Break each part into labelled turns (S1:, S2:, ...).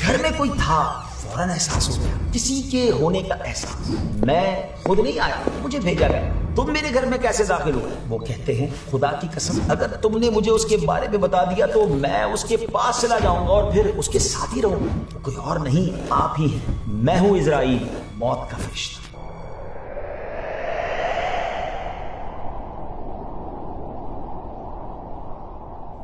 S1: گھر میں کوئی تھا، فوراً احساس ہو گیا، کسی کے ہونے کا احساس۔ میں خود نہیں آیا، مجھے بھیجا گیا۔ تم میرے گھر میں کیسے داخل ہوئے؟ وہ کہتے ہیں خدا کی قسم اگر تم نے مجھے اس کے بارے میں بتا دیا تو میں اس کے پاس چلا جاؤں گا اور پھر اس کے ساتھ ہی رہوں گا۔ وہ کوئی اور نہیں، آپ ہی ہیں، میں ہوں اسرائیل، موت کا فرشتہ۔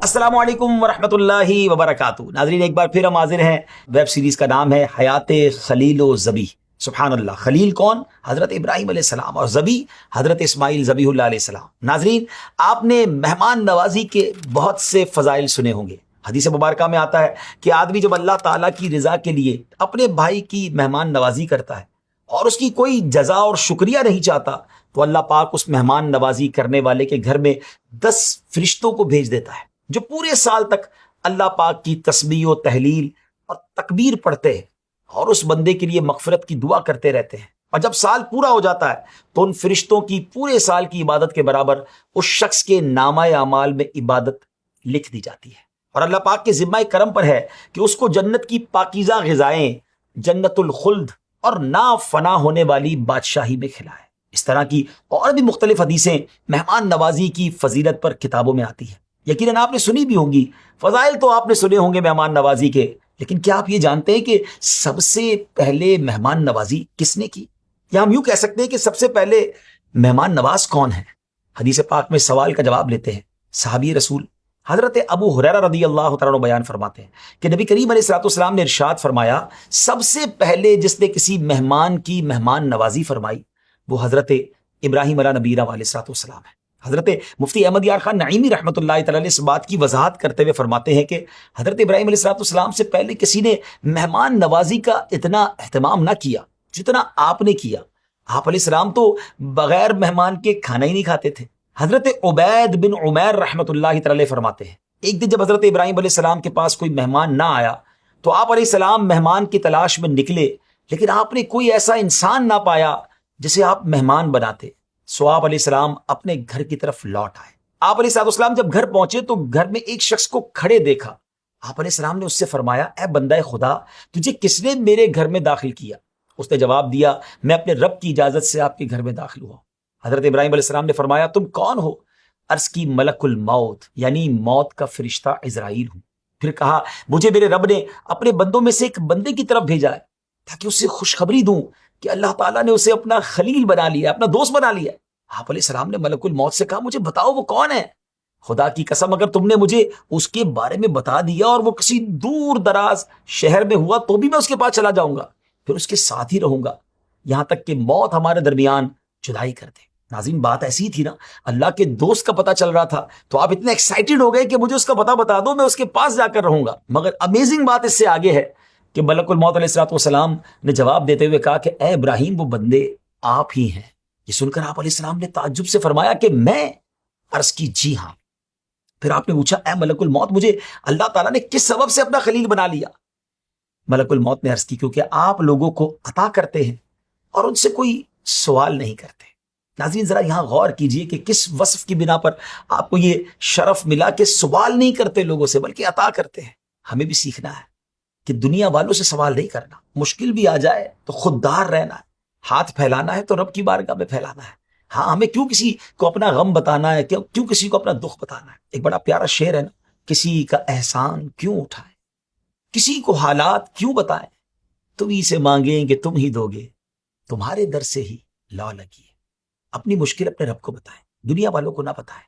S1: السلام علیکم ورحمۃ اللہ وبرکاتہ۔ ناظرین، ایک بار پھر ہم حاضر ہیں۔ ویب سیریز کا نام ہے حیات خلیل و ذبیح۔ سبحان اللہ، خلیل کون؟ حضرت ابراہیم علیہ السلام، اور ذبیح حضرت اسماعیل ذبیح اللہ علیہ السلام۔ ناظرین، آپ نے مہمان نوازی کے بہت سے فضائل سنے ہوں گے۔ حدیث مبارکہ میں آتا ہے کہ آدمی جب اللہ تعالیٰ کی رضا کے لیے اپنے بھائی کی مہمان نوازی کرتا ہے اور اس کی کوئی جزا اور شکریہ نہیں چاہتا تو اللہ پاک اس مہمان نوازی کرنے والے کے گھر میں 10 فرشتوں کو بھیج دیتا ہے جو پورے سال تک اللہ پاک کی تسبیح و تحلیل اور تکبیر پڑھتے ہیں اور اس بندے کے لیے مغفرت کی دعا کرتے رہتے ہیں۔ اور جب سال پورا ہو جاتا ہے تو ان فرشتوں کی پورے سال کی عبادت کے برابر اس شخص کے نامہ اعمال میں عبادت لکھ دی جاتی ہے، اور اللہ پاک کے ذمہ کرم پر ہے کہ اس کو جنت کی پاکیزہ غذائیں، جنت الخلد اور نا فنا ہونے والی بادشاہی میں کھلائے۔ اس طرح کی اور بھی مختلف حدیثیں مہمان نوازی کی فضیلت پر کتابوں میں آتی ہیں۔ یقیناً آپ نے سنی بھی ہوں گی، فضائل تو آپ نے سنے ہوں گے مہمان نوازی کے، لیکن کیا آپ یہ جانتے ہیں کہ سب سے پہلے مہمان نوازی کس نے کی؟ یا ہم یوں کہہ سکتے ہیں کہ سب سے پہلے مہمان نواز کون ہے؟ حدیث پاک میں سوال کا جواب لیتے ہیں صحابی رسول حضرت ابو ہریرہ رضی اللہ تعالیٰ عنہ بیان فرماتے ہیں کہ نبی کریم علیہ الصلوۃ والسلام نے ارشاد فرمایا، سب سے پہلے جس نے کسی مہمان کی مہمان نوازی فرمائی وہ حضرت ابراہیم علیہ نبینا علیہ الصلوۃ والسلام ہے۔ حضرت مفتی احمد یار خان نعیمی رحمۃ اللہ تعالیٰ اس بات کی وضاحت کرتے ہوئے فرماتے ہیں کہ حضرت ابراہیم علیہ الصلوۃ والسلام سے پہلے کسی نے مہمان نوازی کا اتنا اہتمام نہ کیا جتنا آپ نے کیا۔ آپ علیہ السلام تو بغیر مہمان کے کھانا ہی نہیں کھاتے تھے۔ حضرت عبید بن عمیر رحمۃ اللہ تعالیٰ فرماتے ہیں ایک دن جب حضرت ابراہیم علیہ السلام کے پاس کوئی مہمان نہ آیا تو آپ علیہ السلام مہمان کی تلاش میں نکلے، لیکن آپ نے کوئی ایسا انسان نہ پایا جسے آپ مہمان بناتے، سو آپ علیہ السلام اپنے گھر کی طرف لوٹ آئے۔ آپ علیہ السلام جب گھر پہنچے تو گھر میں ایک شخص کو کھڑے دیکھا۔ آپ علیہ السلام نے اس سے فرمایا، اے بندہ خدا، تجھے کس نے میرے گھر میں داخل کیا؟ اس نے جواب دیا، میں اپنے رب کی اجازت سے آپ کے گھر میں داخل ہوا۔ حضرت ابراہیم علیہ السلام نے فرمایا، تم کون ہو؟ عرض کی، ملک الموت یعنی موت کا فرشتہ عزرائیل ہوں۔ پھر کہا، مجھے میرے رب نے اپنے بندوں میں سے ایک بندے کی طرف بھیجا ہے تاکہ اسے خوشخبری دوں کہ اللہ تعالیٰ نے اسے اپنا خلیل بنا لیا، اپنا دوست بنا لیا۔ آپ علیہ السلام نے ملک الموت سے کہا، مجھے بتاؤ وہ کون ہے؟ خدا کی قسم اگر تم نے مجھے اس کے بارے میں بتا دیا اور وہ کسی دور دراز شہر میں ہوا تو بھی میں اس کے پاس چلا جاؤں گا، پھر اس کے ساتھ ہی رہوں گا یہاں تک کہ موت ہمارے درمیان جدائی کر دے۔ ناظرین، بات ایسی تھی نا، اللہ کے دوست کا پتہ چل رہا تھا تو آپ اتنے ایکسائٹڈ ہو گئے کہ مجھے اس کا پتہ بتا دو، میں اس کے پاس جا کر رہوں گا۔ مگر امیزنگ بات اس سے آگے ہے کہ ملک الموت علیہ الصلوۃ والسلام نے جواب دیتے ہوئے کہا کہ اے ابراہیم، وہ بندے آپ ہی ہیں۔ یہ سن کر آپ علیہ السلام نے تعجب سے فرمایا کہ میں؟ عرض کی، جی ہاں۔ پھر آپ نے پوچھا، اے ملک الموت، مجھے اللہ تعالیٰ نے کس سبب سے اپنا خلیل بنا لیا؟ ملک الموت نے عرض کی، کیونکہ آپ لوگوں کو عطا کرتے ہیں اور ان سے کوئی سوال نہیں کرتے۔ ناظرین، ذرا یہاں غور کیجئے کہ کس وصف کی بنا پر آپ کو یہ شرف ملا کہ سوال نہیں کرتے لوگوں سے بلکہ عطا کرتے ہیں۔ ہمیں بھی سیکھنا ہے کہ دنیا والوں سے سوال نہیں کرنا، مشکل بھی آ جائے تو خوددار رہنا ہے، ہاتھ پھیلانا ہے تو رب کی بارگاہ میں پھیلانا ہے۔ ہاں، ہمیں کیوں کسی کو اپنا غم بتانا ہے، کیوں کسی کو اپنا دکھ بتانا ہے؟ ایک بڑا پیارا شعر ہے نا، کسی کا احسان کیوں اٹھائیں، کسی کو حالات کیوں بتائیں، تم ہی سے مانگیں کہ تم ہی دو گے، تمہارے در سے ہی لا لگی ہے۔ اپنی مشکل اپنے رب کو بتائیں، دنیا والوں کو نہ بتائیں،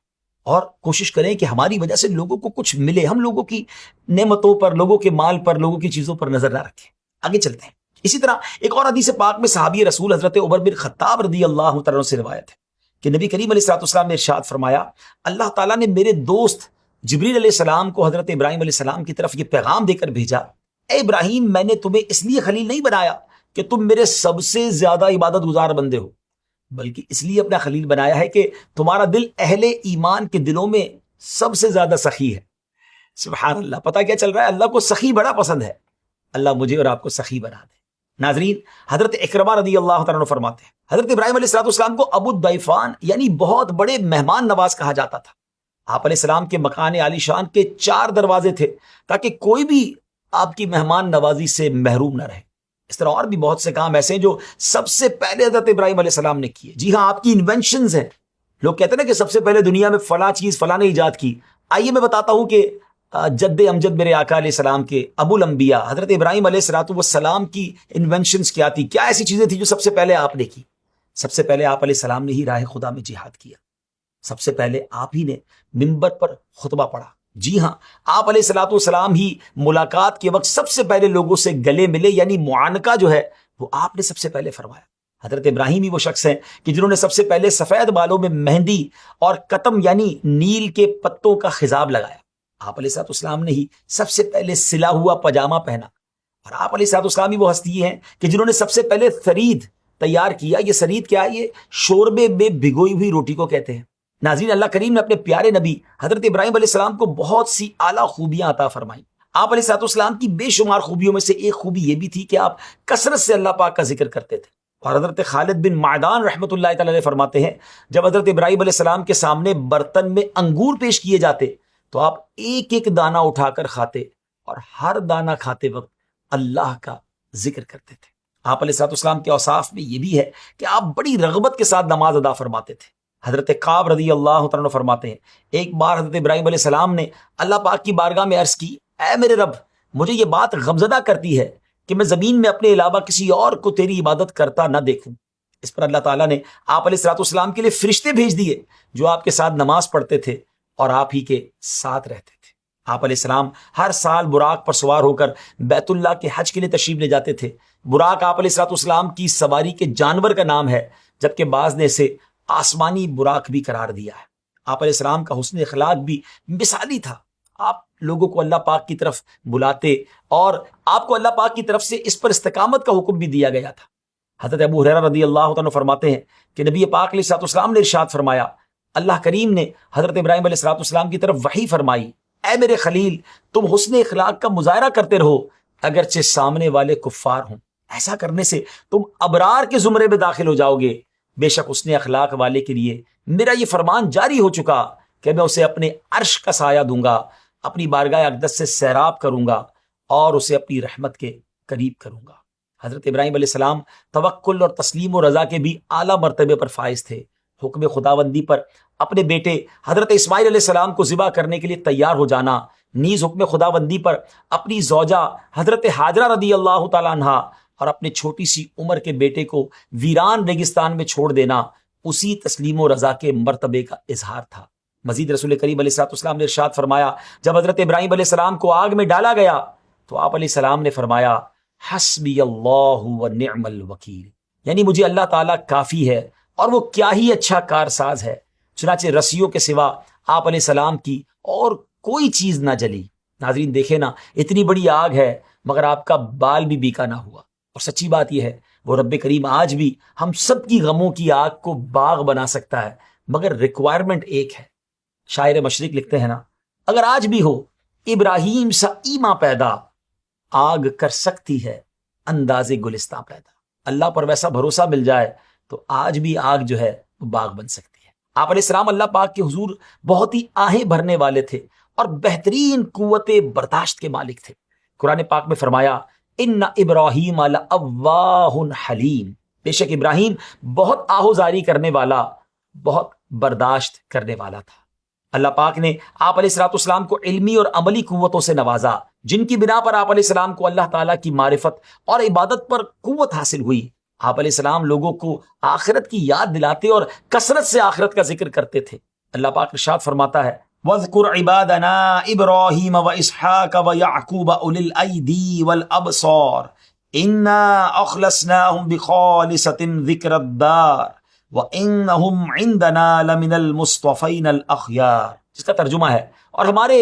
S1: اور کوشش کریں کہ ہماری وجہ سے لوگوں کو کچھ ملے۔ ہم لوگوں کی نعمتوں پر، لوگوں کے مال پر، لوگوں کی چیزوں پر نظر نہ رکھیں۔ آگے چلتے ہیں۔ اسی طرح ایک اور حدیث پاک میں صحابی رسول حضرت عمر بن خطاب رضی اللہ تعالیٰ عنہ سے روایت ہے کہ نبی کریم علیہ الصلوۃ والسلام نے ارشاد فرمایا، اللہ تعالیٰ نے میرے دوست جبریل علیہ السلام کو حضرت ابراہیم علیہ السلام کی طرف یہ پیغام دے کر بھیجا، اے ابراہیم، میں نے تمہیں اس لیے خلیل نہیں بنایا کہ تم میرے سب سے زیادہ عبادت گزار بندے ہو، بلکہ اس لیے اپنا خلیل بنایا ہے کہ تمہارا دل اہل ایمان کے دلوں میں سب سے زیادہ سخی ہے۔ سبحان اللہ، پتہ کیا چل رہا ہے؟ اللہ کو سخی بڑا پسند ہے۔ اللہ مجھے اور آپ کو سخی بنا دے۔ ناظرین، حضرت اکرمہ رضی اللہ تعالیٰ عنہ فرماتے ہیں حضرت ابراہیم علیہ السلام کو ابو الضیفان یعنی بہت بڑے مہمان نواز کہا جاتا تھا۔ آپ علیہ السلام کے مکان عالی شان کے 4 دروازے تھے تاکہ کوئی بھی آپ کی مہمان نوازی سے محروم نہ رہے۔ اس طرح اور بھی بہت سے کام ایسے ہیں جو سب سے پہلے حضرت ابراہیم علیہ السلام نے کیے۔ جی ہاں، آپ کی انوینشنز ہیں۔ لوگ کہتے ہیں نا کہ سب سے پہلے دنیا میں فلاں چیز فلاں نے ایجاد کی۔ آئیے میں بتاتا ہوں کہ جد امجد میرے آقا علیہ السلام کے ابو الانبیاء حضرت ابراہیم علیہ السلام کی انوینشنز کیا تھی، کیا ایسی چیزیں تھیں جو سب سے پہلے آپ نے کی۔ سب سے پہلے آپ علیہ السلام نے ہی راہ خدا میں جہاد کیا۔ سب سے پہلے آپ ہی نے منبر پر خطبہ پڑھا۔ جی ہاں، آپ علیہ السلام ہی ملاقات کے وقت سب سے پہلے لوگوں سے گلے ملے، یعنی معانقہ جو ہے وہ آپ نے سب سے پہلے فرمایا۔ حضرت ابراہیم ہی وہ شخص ہیں کہ جنہوں نے سب سے پہلے سفید بالوں میں مہندی اور قطم یعنی نیل کے پتوں کا خضاب لگایا۔ آپ علیہ السلام نے ہی سب سے پہلے سلا ہوا پاجامہ پہنا۔ اور آپ علیہ السلام ہی وہ ہستی ہیں کہ جنہوں نے سب سے پہلے ثرید تیار کیا۔ یہ ثرید کیا ہے؟ یہ شوربے میں بھگوئی ہوئی روٹی کو کہتے ہیں۔ ناظرین، اللہ کریم نے اپنے پیارے نبی حضرت ابراہیم علیہ السلام کو بہت سی اعلیٰ خوبیاں عطا فرمائیں۔ آپ علیہ السلام کی بے شمار خوبیوں میں سے ایک خوبی یہ بھی تھی کہ آپ کثرت سے اللہ پاک کا ذکر کرتے تھے۔ اور حضرت خالد بن معدان رحمۃ اللہ تعالی علیہ فرماتے ہیں، جب حضرت ابراہیم علیہ السلام کے سامنے برتن میں انگور پیش کیے جاتے تو آپ ایک ایک دانہ اٹھا کر کھاتے، اور ہر دانہ کھاتے وقت اللہ کا ذکر کرتے تھے۔ آپ علیہ السلام کے اوصاف میں یہ بھی ہے کہ آپ بڑی رغبت کے ساتھ نماز ادا فرماتے تھے۔ حضرت کعب رضی اللہ تعالیٰ عنہ فرماتے ہیں، ایک بار حضرت ابراہیم علیہ السلام نے اللہ پاک کی بارگاہ میں عرض کی، اے میرے رب، مجھے یہ بات غمزدہ کرتی ہے کہ میں زمین میں اپنے علاوہ کسی اور کو تیری عبادت کرتا نہ دیکھوں۔ اس پر اللہ تعالیٰ نے آپ علیہ السلام کے لیے فرشتے بھیج دیے جو آپ کے ساتھ نماز پڑھتے تھے اور آپ ہی کے ساتھ رہتے تھے۔ آپ علیہ السلام ہر سال براق پر سوار ہو کر بیت اللہ کے حج کے لیے تشریف لے جاتے تھے۔ براق آپ علیہ السلام کی سواری کے جانور کا نام ہے، جبکہ بعض نے اسے آسمانی براق بھی قرار دیا ہے۔ آپ علیہ السلام کا حسن اخلاق بھی مثالی تھا۔ آپ لوگوں کو اللہ پاک کی طرف بلاتے اور آپ کو اللہ پاک کی طرف سے اس پر استقامت کا حکم بھی دیا گیا تھا۔ حضرت ابو ہریرہ رضی اللہ عنہ فرماتے ہیں کہ نبی پاک علیہ السلام نے ارشاد فرمایا، اللہ کریم نے حضرت ابراہیم علیہ السلام کی طرف وحی فرمائی، اے میرے خلیل، تم حسن اخلاق کا مظاہرہ کرتے رہو اگرچہ سامنے والے کفار ہوں۔ ایسا کرنے سے تم ابرار کے زمرے میں داخل ہو جاؤ گے۔ بے شک حسن اخلاق والے کے لیے میرا یہ فرمان جاری ہو چکا کہ میں اسے اپنے عرش کا سایہ دوں گا، اپنی بارگاہ اقدس سے سیراب کروں گا اور اسے اپنی رحمت کے قریب کروں گا۔ حضرت ابراہیم علیہ السلام توکل اور تسلیم و رضا کے بھی اعلیٰ مرتبے پر فائز تھے۔ حکم خداوندی پر اپنے بیٹے حضرت اسماعیل علیہ السلام کو ذبح کرنے کے لیے تیار ہو جانا، نیز حکم خداوندی پر اپنی زوجہ حضرت ہاجرہ رضی اللہ تعالی عنہا اور اپنے چھوٹی سی عمر کے بیٹے کو ویران ریگستان میں چھوڑ دینا اسی تسلیم و رضا کے مرتبے کا اظہار تھا۔ مزید رسول کریم علیہ السلام نے ارشاد فرمایا، جب حضرت ابراہیم علیہ السلام کو آگ میں ڈالا گیا تو آپ علیہ السلام نے فرمایا، حسبی اللہ و نعم الوکیل، یعنی مجھے اللہ تعالیٰ کافی ہے اور وہ کیا ہی اچھا کارساز ہے۔ چنانچہ رسیوں کے سوا آپ علیہ السلام کی اور کوئی چیز نہ جلی۔ ناظرین دیکھیں نا، اتنی بڑی آگ ہے مگر آپ کا بال بھی بیکا نہ ہوا۔ اور سچی بات یہ ہے، وہ رب کریم آج بھی ہم سب کی غموں کی آگ کو باغ بنا سکتا ہے، مگر ریکوائرمنٹ ایک ہے۔ شاعر مشرق لکھتے ہیں نا، اگر آج بھی ہو ابراہیم سا ایماں پیدا، آگ کر سکتی ہے انداز گلستاں پیدا۔ اللہ پر ویسا بھروسہ مل جائے تو آج بھی آگ جو ہے وہ باغ بن سکتی ہے۔ آپ علیہ السلام اللہ پاک کے حضور بہت ہی آہیں بھرنے والے تھے اور بہترین قوت برداشت کے مالک تھے۔ قرآن پاک میں فرمایا، ان ابراہیم لأواہ حلیم، بے شک ابراہیم بہت آہوزاری کرنے والا، بہت برداشت کرنے والا تھا۔ اللہ پاک نے آپ علیہ السلام کو علمی اور عملی قوتوں سے نوازا، جن کی بنا پر آپ علیہ السلام کو اللہ تعالیٰ کی معرفت اور عبادت پر قوت حاصل ہوئی۔ آپ علیہ السلام لوگوں کو آخرت کی یاد دلاتے اور کثرت سے آخرت کا ذکر کرتے تھے۔ اللہ پاک ارشاد فرماتا ہے، وَاذْكُرْ عِبَادَنَا إِبْرَاهِيمَ وَإِسْحَاقَ وَيَعْقُوبَ أُولِي الْأَيْدِي وَالْأَبْصَارِ إِنَّا أَخْلَصْنَاهُمْ بِخَالِصَةٍ ذِكْرَ الدَّارِ وَإِنَّهُمْ عِندَنَا لَمِنَ الْمُصْطَفَيْنَ الْأَخْيَارِ، جس کا ترجمہ ہے، اور ہمارے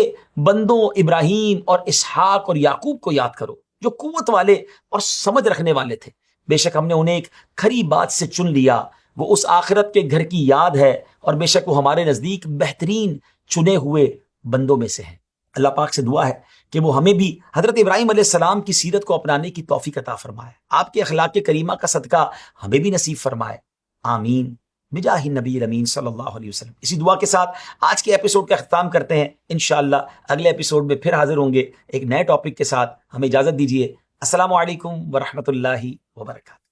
S1: بندوں ابراہیم اور اسحاق اور یعقوب کو یاد کرو جو قوت والے اور سمجھ رکھنے والے تھے۔ بے شک ہم نے انہیں ایک کھری بات سے چن لیا، وہ اس آخرت کے گھر کی یاد ہے، اور بے شک وہ ہمارے نزدیک بہترین چنے ہوئے بندوں میں سے ہیں۔ اللہ پاک سے دعا ہے کہ وہ ہمیں بھی حضرت ابراہیم علیہ السلام کی سیرت کو اپنانے کی توفیق عطا فرمائے، آپ کے اخلاق کریمہ کا صدقہ ہمیں بھی نصیب فرمائے، آمین بجاہ نبی الامین صلی اللہ علیہ وسلم۔ اسی دعا کے ساتھ آج کے ایپیسوڈ کا اختتام کرتے ہیں۔ انشاءاللہ اگلے ایپیسوڈ میں پھر حاضر ہوں گے ایک نئے ٹاپک کے ساتھ۔ ہمیں اجازت دیجیے۔ السلام علیکم ورحمۃ اللہ وبرکاتہ۔